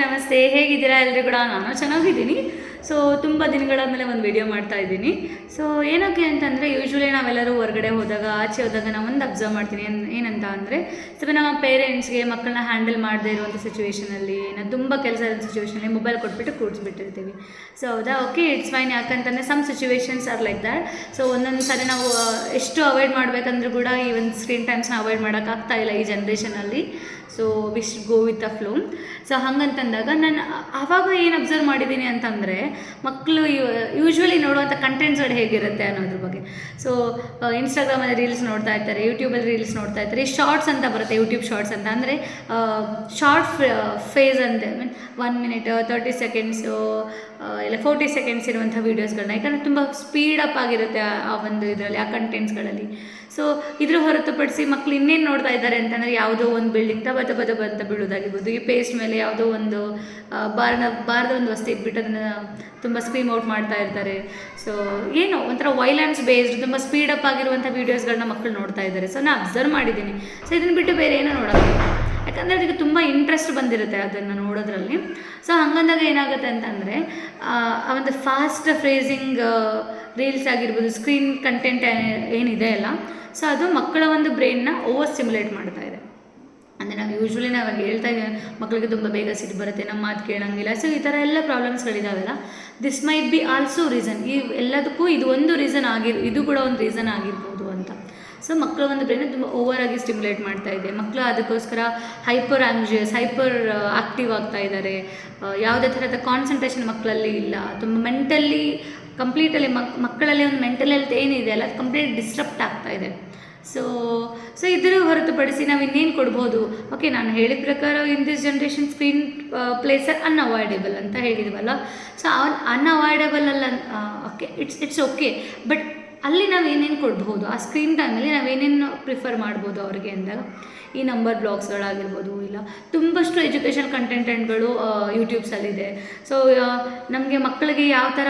ನಮಸ್ತೆ, ಹೇಗಿದ್ದೀರಾ ಎಲ್ಲರೂ ಕೂಡ? ನಾನು ಚೆನ್ನಾಗಿದ್ದೀನಿ. ಸೊ ತುಂಬ ದಿನಗಳಾದಮೇಲೆ ಒಂದು ವಿಡಿಯೋ ಮಾಡ್ತಾ ಇದ್ದೀನಿ. ಸೊ ಏನಕ್ಕೆ ಅಂತಂದರೆ, ಯೂಶ್ವಲಿ ನಾವೆಲ್ಲರೂ ಹೊರಗಡೆ ಹೋದಾಗ, ಆಚೆ ಹೋದಾಗ ನಾವು ಒಂದು ಅಬ್ಸರ್ವ್ ಮಾಡ್ತೀನಿ. ಏನಂತ ಅಂದರೆ, ಸ್ವಲ್ಪ ನಮ್ಮ ಪೇರೆಂಟ್ಸ್ಗೆ ಮಕ್ಕಳನ್ನ ಹ್ಯಾಂಡಲ್ ಮಾಡದೇ ಇರುವಂಥ ಸಿಚುವೇಷನಲ್ಲಿ, ನಾವು ತುಂಬ ಕೆಲಸ ಇರೋ ಸಿಚುವೇಷನಲ್ಲಿ ಮೊಬೈಲ್ ಕೊಟ್ಬಿಟ್ಟು ಕೂಡಿಸ್ಬಿಟ್ಟಿರ್ತೀವಿ. ಸೊ ಹೌದಾ, ಓಕೆ, ಇಟ್ಸ್ ಫೈನ್. ಯಾಕಂತಂದರೆ some situations are like that. So ಒಂದೊಂದು ಸಾರಿ ನಾವು ಎಷ್ಟು ಅವಾಯ್ಡ್ ಮಾಡಬೇಕಂದ್ರೂ ಕೂಡ ಈ ಒಂದು ಸ್ಕ್ರೀನ್ ಟೈಮ್ಸ್ನ ಅವಾಯ್ಡ್ ಮಾಡೋಕ್ಕಾಗ್ತಾ ಇಲ್ಲ ಈ ಜನ್ರೇಷನಲ್ಲಿ. So we should go with the flow. So ಹಾಗಂತಂದಾಗ ನಾನು ಆವಾಗ ಏನು ಅಬ್ಸರ್ವ್ ಮಾಡಿದ್ದೀನಿ ಅಂತಂದರೆ, ಮಕ್ಕಳು ಯೂಶ್ವಲಿ ನೋಡುವಂಥ ಕಂಟೆಂಟ್ಸ್ಗಳು ಹೇಗಿರುತ್ತೆ ಅನ್ನೋದ್ರ ಬಗ್ಗೆ. ಸೊ ಇನ್ಸ್ಟಾಗ್ರಾಮಲ್ಲಿ ರೀಲ್ಸ್ ನೋಡ್ತಾ ಇರ್ತಾರೆ, ಯೂಟ್ಯೂಬಲ್ಲಿ ರೀಲ್ಸ್ ನೋಡ್ತಾ ಇರ್ತಾರೆ. ಈ ಶಾರ್ಟ್ಸ್ ಅಂತ ಬರುತ್ತೆ, ಯೂಟ್ಯೂಬ್ ಶಾರ್ಟ್ಸ್ ಅಂತ. ಅಂದರೆ ಶಾರ್ಟ್ ಫೇಸ್ ಅಂತೆ, ಮೀನ್ 1 ಮಿನಿಟ್ 30 ಸೆಕೆಂಡ್ಸು ಇಲ್ಲ 40 ಸೆಕೆಂಡ್ಸ್ ಇರುವಂಥ ವೀಡಿಯೋಸ್ಗಳನ್ನ, ಯಾಕಂದರೆ ತುಂಬ ಸ್ಪೀಡಪ್ ಆಗಿರುತ್ತೆ ಆ ಒಂದು ಇದರಲ್ಲಿ, ಆ ಕಂಟೆಂಟ್ಸ್ಗಳಲ್ಲಿ. ಸೊ ಇದ್ರ ಹೊರತುಪಡಿಸಿ ಮಕ್ಕಳು ಇನ್ನೇನು ನೋಡ್ತಾ ಇದ್ದಾರೆ ಅಂತಂದರೆ, ಯಾವುದೋ ಒಂದು ಬಿಲ್ಡಿಂಗ್ ಅಂತ ಬೀಳೋದಾಗಿರ್ಬೋದು, ಈ ಪೇಸ್ಟ್ ಮೇಲೆ ಯಾವುದೋ ಒಂದು ಬಾರದ ಒಂದು ವಸ್ತು ಇಟ್ಬಿಟ್ಟು ಅದನ್ನು ತುಂಬ ಸ್ಕ್ರೀಮ್ ಔಟ್ ಮಾಡ್ತಾ ಇರ್ತಾರೆ. ಸೊ ಏನೋ ಒಂಥರ ವೈಲೆನ್ಸ್ ಬೇಸ್ಡ್ ತುಂಬ ಸ್ಪೀಡಪ್ ಆಗಿರುವಂಥ ವೀಡಿಯೋಸ್ಗಳನ್ನ ಮಕ್ಕಳು ನೋಡ್ತಾ ಇದ್ದಾರೆ. ಸೊ ನಾನು ಅಬ್ಸರ್ವ್ ಮಾಡಿದ್ದೀನಿ. ಸೊ ಇದನ್ನು ಬಿಟ್ಟು ಬೇರೆ ಏನೋ ನೋಡೋದು, ಯಾಕಂದರೆ ಅದಕ್ಕೆ ತುಂಬ ಇಂಟ್ರೆಸ್ಟ್ ಬಂದಿರುತ್ತೆ ಅದನ್ನು ನೋಡೋದ್ರಲ್ಲಿ. ಸೊ ಹಂಗಂದಾಗ ಏನಾಗುತ್ತೆ ಅಂತಂದರೆ, ಆ ಒಂದು ಫಾಸ್ಟ್ ಫ್ರೇಸಿಂಗ್ ರೀಲ್ಸ್ ಆಗಿರ್ಬೋದು, ಸ್ಕ್ರೀನ್ ಕಂಟೆಂಟ್ ಏನಿದೆ ಅಲ್ಲ, ಸೊ ಅದು ಮಕ್ಕಳ ಒಂದು ಬ್ರೈನ್ನ ಓವರ್ ಸ್ಟಿಮ್ಯುಲೇಟ್ ಮಾಡ್ತಾ ಇದೆ. ಅಂದರೆ ನಾವು ಯೂಶ್ವಲಿ ನಾವಾಗ ಹೇಳ್ತಾ ಇದ್ದೀವಿ, ಮಕ್ಕಳಿಗೆ ತುಂಬ ಬೇಗ ಸಿಟ್ಟು ಬರುತ್ತೆ, ನಮ್ಮ ಮಾತು ಕೇಳೋಂಗಿಲ್ಲ. ಸೊ ಈ ಥರ ಎಲ್ಲ ಪ್ರಾಬ್ಲಮ್ಸ್ಗಳಿದಾವೆಲ್ಲ, this might be also reason. ಈ ಎಲ್ಲದಕ್ಕೂ ಇದು ಒಂದು ರೀಸನ್ ಇದು ಕೂಡ ಒಂದು ರೀಸನ್ ಆಗಿರ್ಬೋದು ಅಂತ. ಸೊ ಮಕ್ಕಳ ಒಂದು ಬ್ರೈನ್ ತುಂಬ ಓವರಾಗಿ ಸ್ಟಿಮ್ಯುಲೇಟ್ ಮಾಡ್ತಾ ಇದೆ. ಮಕ್ಕಳು ಅದಕ್ಕೋಸ್ಕರ ಹೈಪರ್ ಆಂಗ್ಷಿಯಸ್, ಹೈಪರ್ ಆ್ಯಕ್ಟಿವ್ ಆಗ್ತಾ ಇದ್ದಾರೆ. ಯಾವುದೇ ಥರದ ಕಾನ್ಸಂಟ್ರೇಷನ್ ಮಕ್ಕಳಲ್ಲಿ ಇಲ್ಲ. ತುಂಬ ಮೆಂಟಲಿ ಕಂಪ್ಲೀಟಲ್ಲಿ ಮಕ್ಕಳಲ್ಲಿ ಒಂದು ಮೆಂಟಲ್ ಹೆಲ್ತ್ ಏನಿದೆ ಅಲ್ಲ, ಅದು ಕಂಪ್ಲೀಟ್ ಡಿಸ್ಟರ್ಬ್ ಆಗ್ತಾ ಇದೆ. ಸೊ ಇದರ ಹೊರತುಪಡಿಸಿ ನಾವು ಇನ್ನೇನು ಕೊಡ್ಬೋದು? ಓಕೆ, ನಾನು ಹೇಳಿದ ಪ್ರಕಾರ in this generation screen place unavoidable ಅಂತ ಹೇಳಿದ್ವಲ್ಲ. ಸೊ ಅನ್ಅವಾಯ್ಡೇಬಲ್ ಅಲ್ಲ, ಓಕೆ, ಇಟ್ಸ್ ಓಕೆ. ಬಟ್ ಅಲ್ಲಿ ನಾವು ಏನೇನು ಕೊಡ್ಬೋದು, ಆ ಸ್ಕ್ರೀನ್ ಟೈಮಲ್ಲಿ ನಾವೇನೇನು ಪ್ರಿಫರ್ ಮಾಡ್ಬೋದು ಅವ್ರಿಗೆ ಅಂದಾಗ, ಈ ನಂಬರ್ ಬ್ಲಾಗ್ಸ್ಗಳಾಗಿರ್ಬೋದು, ಇಲ್ಲ ತುಂಬಷ್ಟು ಎಜುಕೇಷನ್ ಕಂಟೆಂಟ್ಗಳು ಯೂಟ್ಯೂಬ್ಸಲ್ಲಿದೆ. ಸೊ ನಮಗೆ ಮಕ್ಕಳಿಗೆ ಯಾವ ಥರ,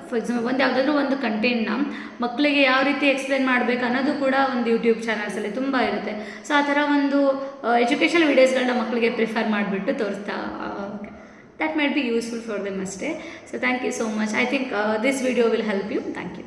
ಫಾರ್ ಎಕ್ಸಾಂಪಲ್ ಯಾವುದಾದ್ರೂ ಒಂದು ಕಂಟೆಂಟ್ನ ಮಕ್ಕಳಿಗೆ ಯಾವ ರೀತಿ ಎಕ್ಸ್ಪ್ಲೇನ್ ಮಾಡಬೇಕು ಅನ್ನೋದು ಕೂಡ ಒಂದು ಯೂಟ್ಯೂಬ್ ಚಾನಲ್ಸಲ್ಲಿ ತುಂಬ ಇರುತ್ತೆ. ಸೊ ಆ ಥರ ಒಂದು ಎಜುಕೇಷನ್ ವೀಡಿಯೋಸ್ಗಳನ್ನ ಮಕ್ಕಳಿಗೆ ಪ್ರಿಫರ್ ಮಾಡಿಬಿಟ್ಟು ತೋರಿಸ್ತಾ, that might be useful for them ಅಷ್ಟೇ. So thank you so much. I think this video will help you. Thank you.